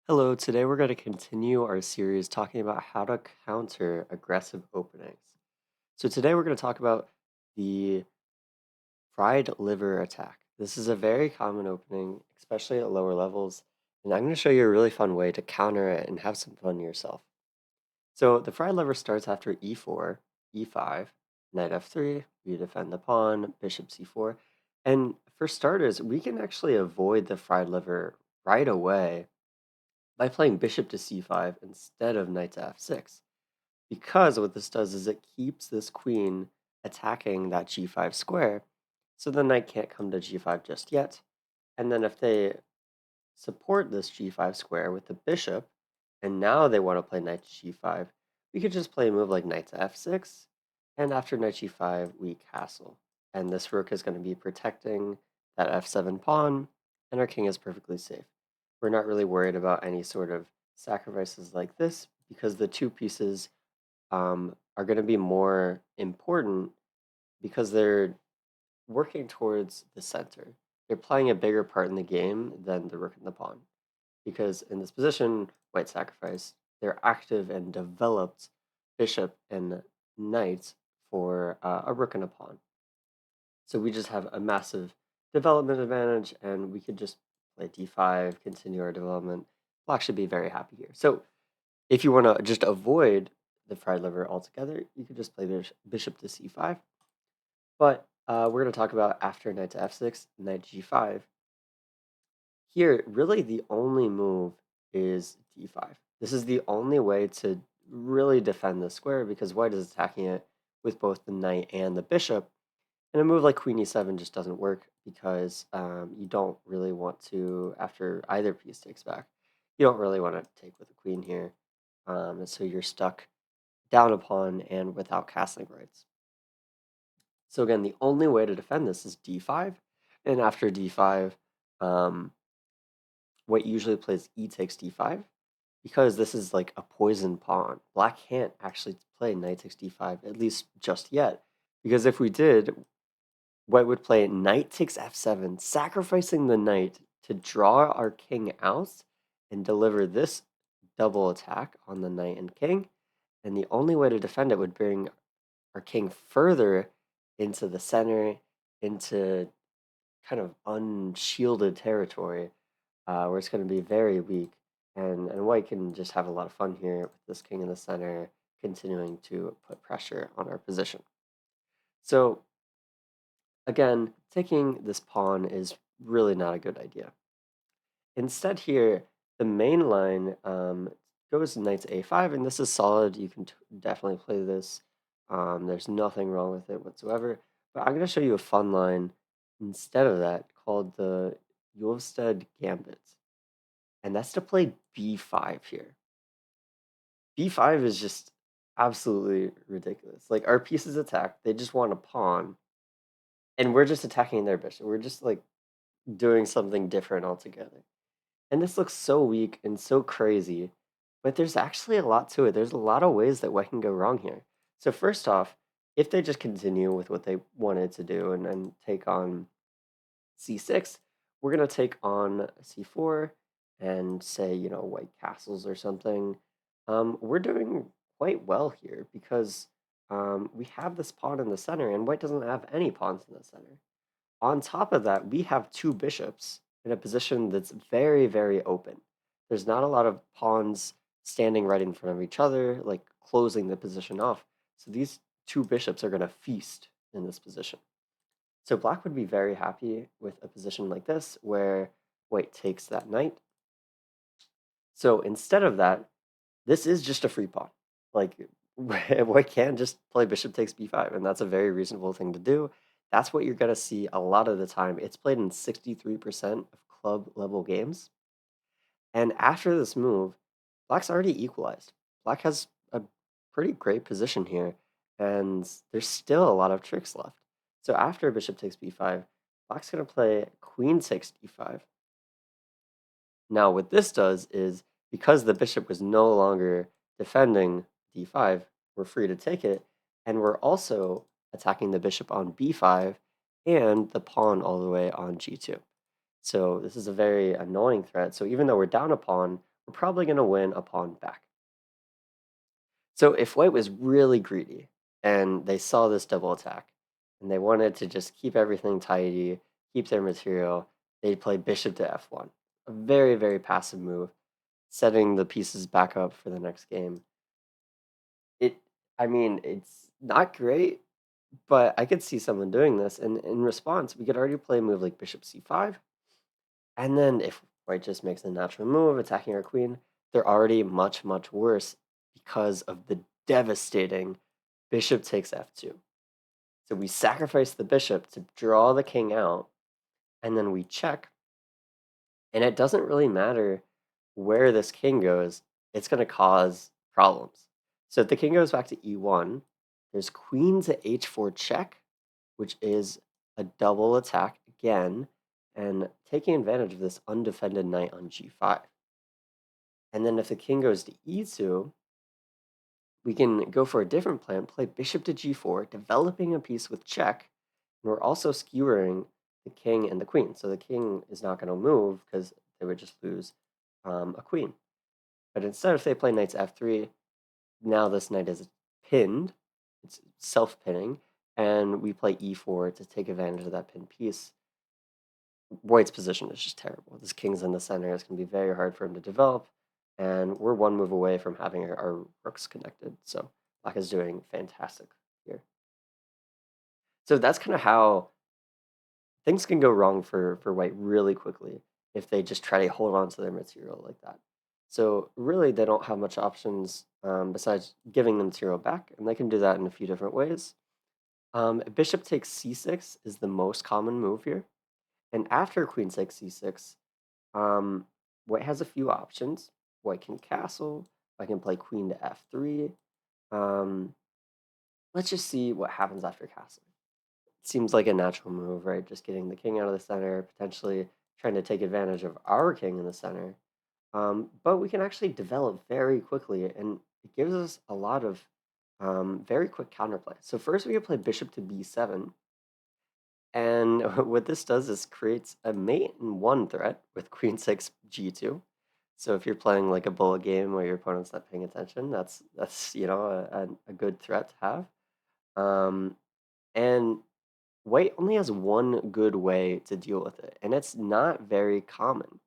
Hello, today we're going to continue our series talking about how to counter aggressive openings. So today we're going to talk about the fried liver attack. This is a very common opening, especially at lower levels, and I'm going to show you a really fun way to counter it and have some fun yourself. So the fried liver starts after e4, e5, knight f3, we defend the pawn, bishop c4, and for starters, we can actually avoid the fried liver right away by playing bishop to c5 instead of knight to f6. Because what this does is it keeps this queen attacking that g5 square, so the knight can't come to g5 just yet. And then if they support this g5 square with the bishop, and now they want to play knight to g5, we could just play a move like knight to f6, and after knight g5, we castle. And this rook is going to be protecting that f7 pawn, and our king is perfectly safe. We're not really worried about any sort of sacrifices like this because the two pieces are going to be more important because they're working towards the center. They're playing a bigger part in the game than the rook and the pawn. Because in this position, white sacrificed their active and developed bishop and knight for a rook and a pawn. So we just have a massive development advantage, and we could just play d5, continue our development. Black should be very happy here. So if you want to just avoid the fried liver altogether, you could just play bishop to c5. But we're going to talk about after knight to f6, knight g5. Here, really the only move is d5. This is the only way to really defend the square because white is attacking it with both the knight and the bishop. And a move like queen e7 just doesn't work because you don't really want to, after either piece takes back, you don't really want to take with the queen here. And so you're stuck down a pawn and without castling rights. So again, the only way to defend this is d5. And after d5, white usually plays e takes d5 because this is like a poison pawn. Black can't actually play knight takes d5, at least just yet. Because if we did, white would play knight takes f7, sacrificing the knight to draw our king out and deliver this double attack on the knight and king. And the only way to defend it would bring our king further into the center, into kind of unshielded territory, where it's going to be very weak. And white can just have a lot of fun here with this king in the center, continuing to put pressure on our position. So again, taking this pawn is really not a good idea. Instead here, the main line goes knight to a5, and this is solid. You can definitely play this. There's nothing wrong with it whatsoever. But I'm going to show you a fun line instead of that called the Ulvsted Gambit. And that's to play b5 here. b5 is just absolutely ridiculous. Like, our piece is attacked. They just want a pawn. And we're just attacking their bishop. We're just, like, doing something different altogether. And this looks so weak and so crazy, but there's actually a lot to it. There's a lot of ways that what can go wrong here. So first off, if they just continue with what they wanted to do and take on c6, we're going to take on c4 and say, white castles or something. We're doing quite well here because we have this pawn in the center, and white doesn't have any pawns in the center. On top of that, we have two bishops in a position that's very, very open. There's not a lot of pawns standing right in front of each other, like closing the position off. So these two bishops are going to feast in this position. So black would be very happy with a position like this where white takes that knight. So instead of that, this is just a free pawn. Like, white can just play bishop takes b5, and that's a very reasonable thing to do. That's what you're going to see a lot of the time. It's played in 63% of club level games. And after this move, black's already equalized. Black has a pretty great position here, and there's still a lot of tricks left. So after bishop takes b5, black's going to play queen takes d5. Now, what this does is, because the bishop was no longer defending d5, we're free to take it, and we're also attacking the bishop on b5 and the pawn all the way on g2. So this is a very annoying threat. So even though we're down a pawn, we're probably going to win a pawn back. So if white was really greedy and they saw this double attack and they wanted to just keep everything tidy, keep their material, they'd play bishop to f1. A very, very passive move, setting the pieces back up for the next game. I mean, it's not great, but I could see someone doing this. And in response, we could already play a move like bishop c5. And then if white just makes a natural move, attacking our queen, they're already much, much worse because of the devastating bishop takes f2. So we sacrifice the bishop to draw the king out, and then we check. And it doesn't really matter where this king goes, it's going to cause problems. So if the king goes back to e1, there's queen to h4 check, which is a double attack again, and taking advantage of this undefended knight on g5. And then if the king goes to e2, we can go for a different plan, play bishop to g4, developing a piece with check, and we're also skewering the king and the queen. So the king is not going to move because they would just lose a queen. But instead, if they play knight to f3, now this knight is pinned, it's self-pinning, and we play e4 to take advantage of that pinned piece. White's position is just terrible. This king's in the center. It's going to be very hard for him to develop, and we're one move away from having our rooks connected. So black is doing fantastic here. So that's kind of how things can go wrong for white really quickly if they just try to hold on to their material like that. So really, they don't have much options besides giving the material back, and they can do that in a few different ways. Bishop takes c6 is the most common move here. And after queen takes c6, white has a few options. White can castle. White can play queen to f3. Let's just see what happens after castle. It seems like a natural move, right? Just getting the king out of the center, potentially trying to take advantage of our king in the center. But we can actually develop very quickly, and it gives us a lot of very quick counterplay. So first we can play bishop to b7. And what this does is creates a mate in one threat with queen 6 g2. So if you're playing like a bullet game where your opponent's not paying attention, that's a good threat to have. And white only has one good way to deal with it, and it's not very common.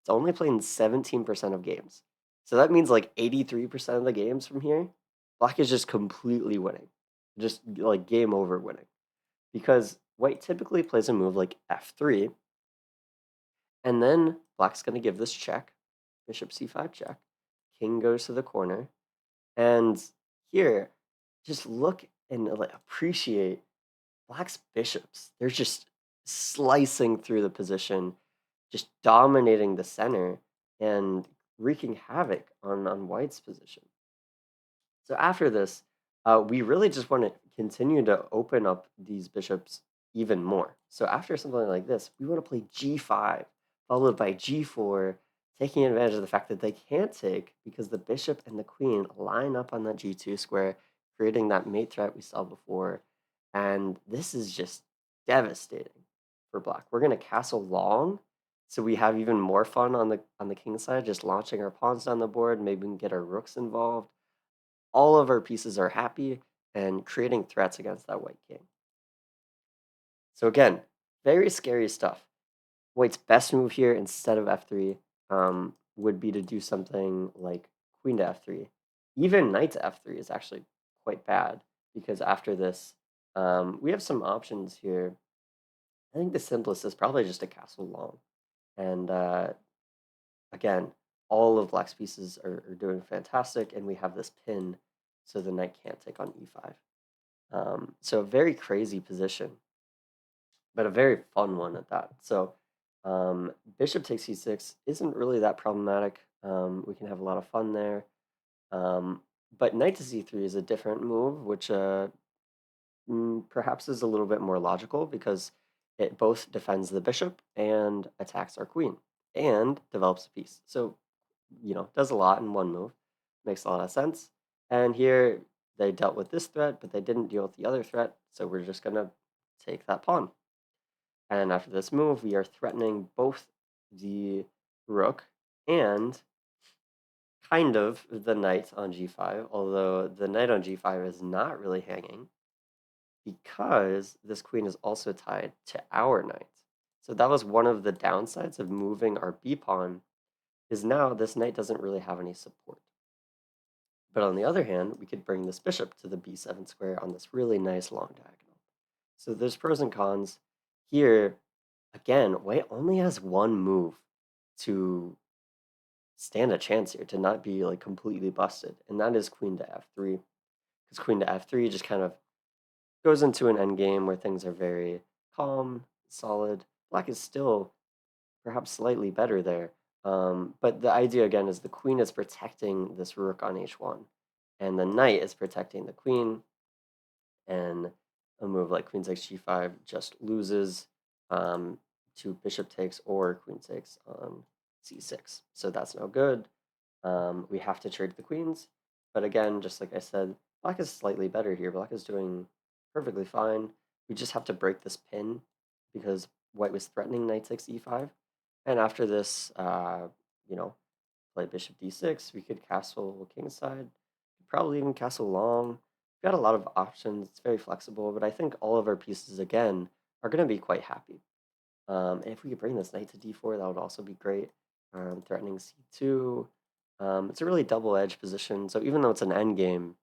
It's only played in 17% of games. So that means like 83% of the games from here, black is just completely winning. Just like game over winning. Because white typically plays a move like f3, and then black's going to give this check, bishop c5 check, king goes to the corner, and here, just look and like, appreciate black's bishops. They're just slicing through the position, just dominating the center, and wreaking havoc on white's position. So after this, we really just want to continue to open up these bishops even more. So after something like this, we want to play g5, followed by g4, taking advantage of the fact that they can't take because the bishop and the queen line up on that g2 square, creating that mate threat we saw before. And this is just devastating for black. We're going to castle long, so we have even more fun on the king side, just launching our pawns down the board. Maybe we can get our rooks involved. All of our pieces are happy and creating threats against that white king. So again, very scary stuff. White's best move here instead of f3 would be to do something like queen to f3. Even knight to f3 is actually quite bad because after this, we have some options here. I think the simplest is probably just a castle long. And again, all of black's pieces are doing fantastic, and we have this pin so the knight can't take on e5. So a very crazy position, but a very fun one at that. So bishop takes e6 isn't really that problematic. We can have a lot of fun there. But knight to c3 is a different move, which perhaps is a little bit more logical because it both defends the bishop and attacks our queen and develops a piece. So, does a lot in one move. Makes a lot of sense. And here they dealt with this threat, but they didn't deal with the other threat. So we're just going to take that pawn. And after this move, we are threatening both the rook and kind of the knight on g5, although the knight on g5 is not really hanging because this queen is also tied to our knight. So that was one of the downsides of moving our b pawn, is now this knight doesn't really have any support. But on the other hand, we could bring this bishop to the b7 square on this really nice long diagonal. So there's pros and cons. Here, again, white only has one move to stand a chance here, to not be like completely busted, and that is queen to f3. Because queen to f3 just kind of goes into an endgame where things are very calm, solid. Black is still perhaps slightly better there. But the idea again is the queen is protecting this rook on h1, and the knight is protecting the queen, and a move like queen takes g5 just loses to bishop takes or queen takes on c6. So that's no good. We have to trade the queens, but again, just like I said, black is slightly better here. Black is doing perfectly fine. We just have to break this pin because white was threatening knight takes e5. And after this, play bishop d6, we could castle kingside, probably even castle long. We've got a lot of options. It's very flexible, but I think all of our pieces, again, are going to be quite happy. If we could bring this knight to d4, that would also be great. Threatening c2. It's a really double-edged position, so even though it's an endgame,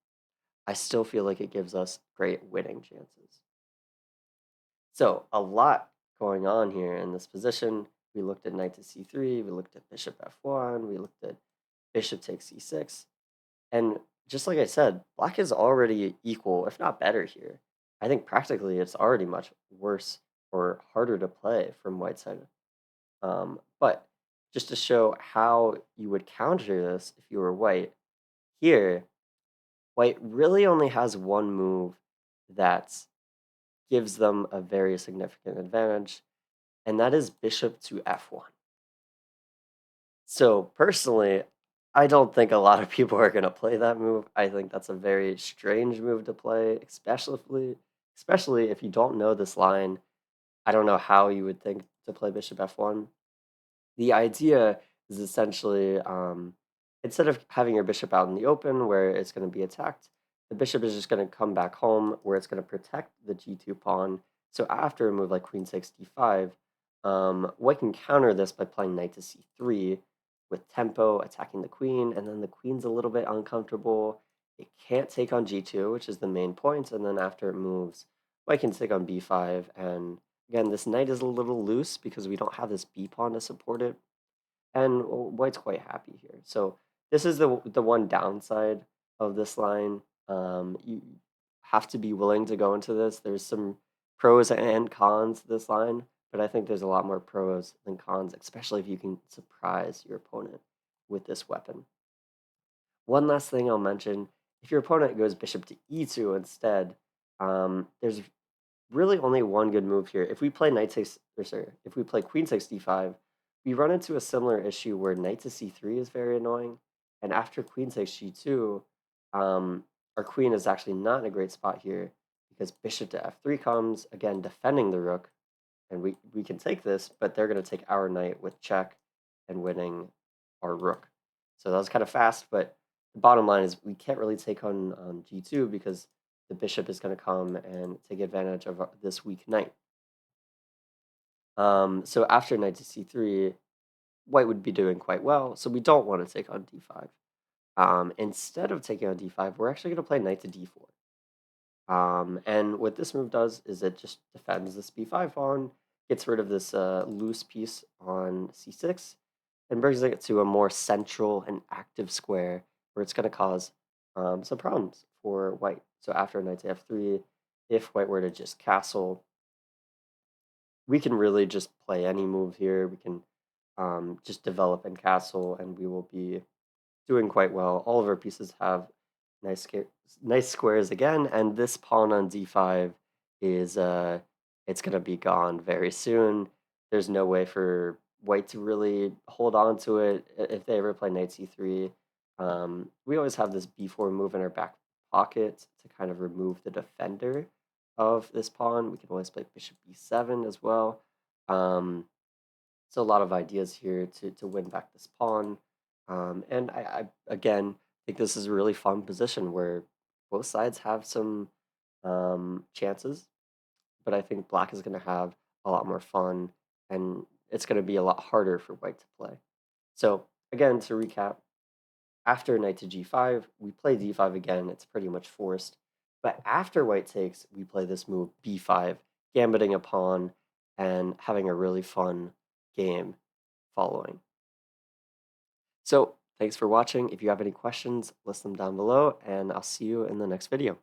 I still feel like it gives us great winning chances. So a lot going on here in this position. We looked at knight to c3, we looked at bishop f1, we looked at bishop takes c6, and just like I said, black is already equal, if not better here. I think practically it's already much worse or harder to play from white side. But just to show how you would counter this if you were white, here, white really only has one move that gives them a very significant advantage, and that is bishop to f1. So personally, I don't think a lot of people are going to play that move. I think that's a very strange move to play, especially if you don't know this line. I don't know how you would think to play bishop f1. The idea is essentially, instead of having your bishop out in the open where it's going to be attacked, the bishop is just going to come back home where it's going to protect the g2 pawn. So after a move like queen takes d5, white can counter this by playing knight to c3 with tempo, attacking the queen, and then the queen's a little bit uncomfortable. It can't take on g2, which is the main point, and then after it moves, white can take on b5, and again, this knight is a little loose because we don't have this b pawn to support it, and white's quite happy here. So this is the one downside of this line. You have to be willing to go into this. There's some pros and cons to this line, but I think there's a lot more pros than cons, especially if you can surprise your opponent with this weapon. One last thing I'll mention, if your opponent goes bishop to e2 instead, there's really only one good move here. If we play if we play queen takes d5, we run into a similar issue where knight to c3 is very annoying, and after queen takes g2, our queen is actually not in a great spot here because bishop to f3 comes, again defending the rook, and we can take this, but they're going to take our knight with check and winning our rook. So that was kind of fast, but the bottom line is we can't really take on g2 because the bishop is going to come and take advantage of this weak knight. So after knight to c3, white would be doing quite well, so we don't want to take on d5. Instead of taking on d5, we're actually going to play knight to d4. And what this move does is it just defends this b5 pawn, gets rid of this loose piece on c6, and brings it to a more central and active square where it's going to cause some problems for white. So after knight to f3, if white were to just castle, we can really just play any move here. We can just develop and castle, and we will be doing quite well. All of our pieces have nice squares again, and this pawn on d5 is it's going to be gone very soon. There's no way for white to really hold on to it if they ever play knight c3. We always have this b4 move in our back pocket to kind of remove the defender of this pawn. We can always play bishop b7 as well. So a lot of ideas here to win back this pawn. And I again think this is a really fun position where both sides have some chances, but I think black is going to have a lot more fun, and it's going to be a lot harder for white to play. So again, to recap, after knight to g5, we play d5 again. It's pretty much forced. But after white takes, we play this move b5, gambiting a pawn and having a really fun game following. So thanks for watching. If you have any questions, list them down below, and I'll see you in the next video.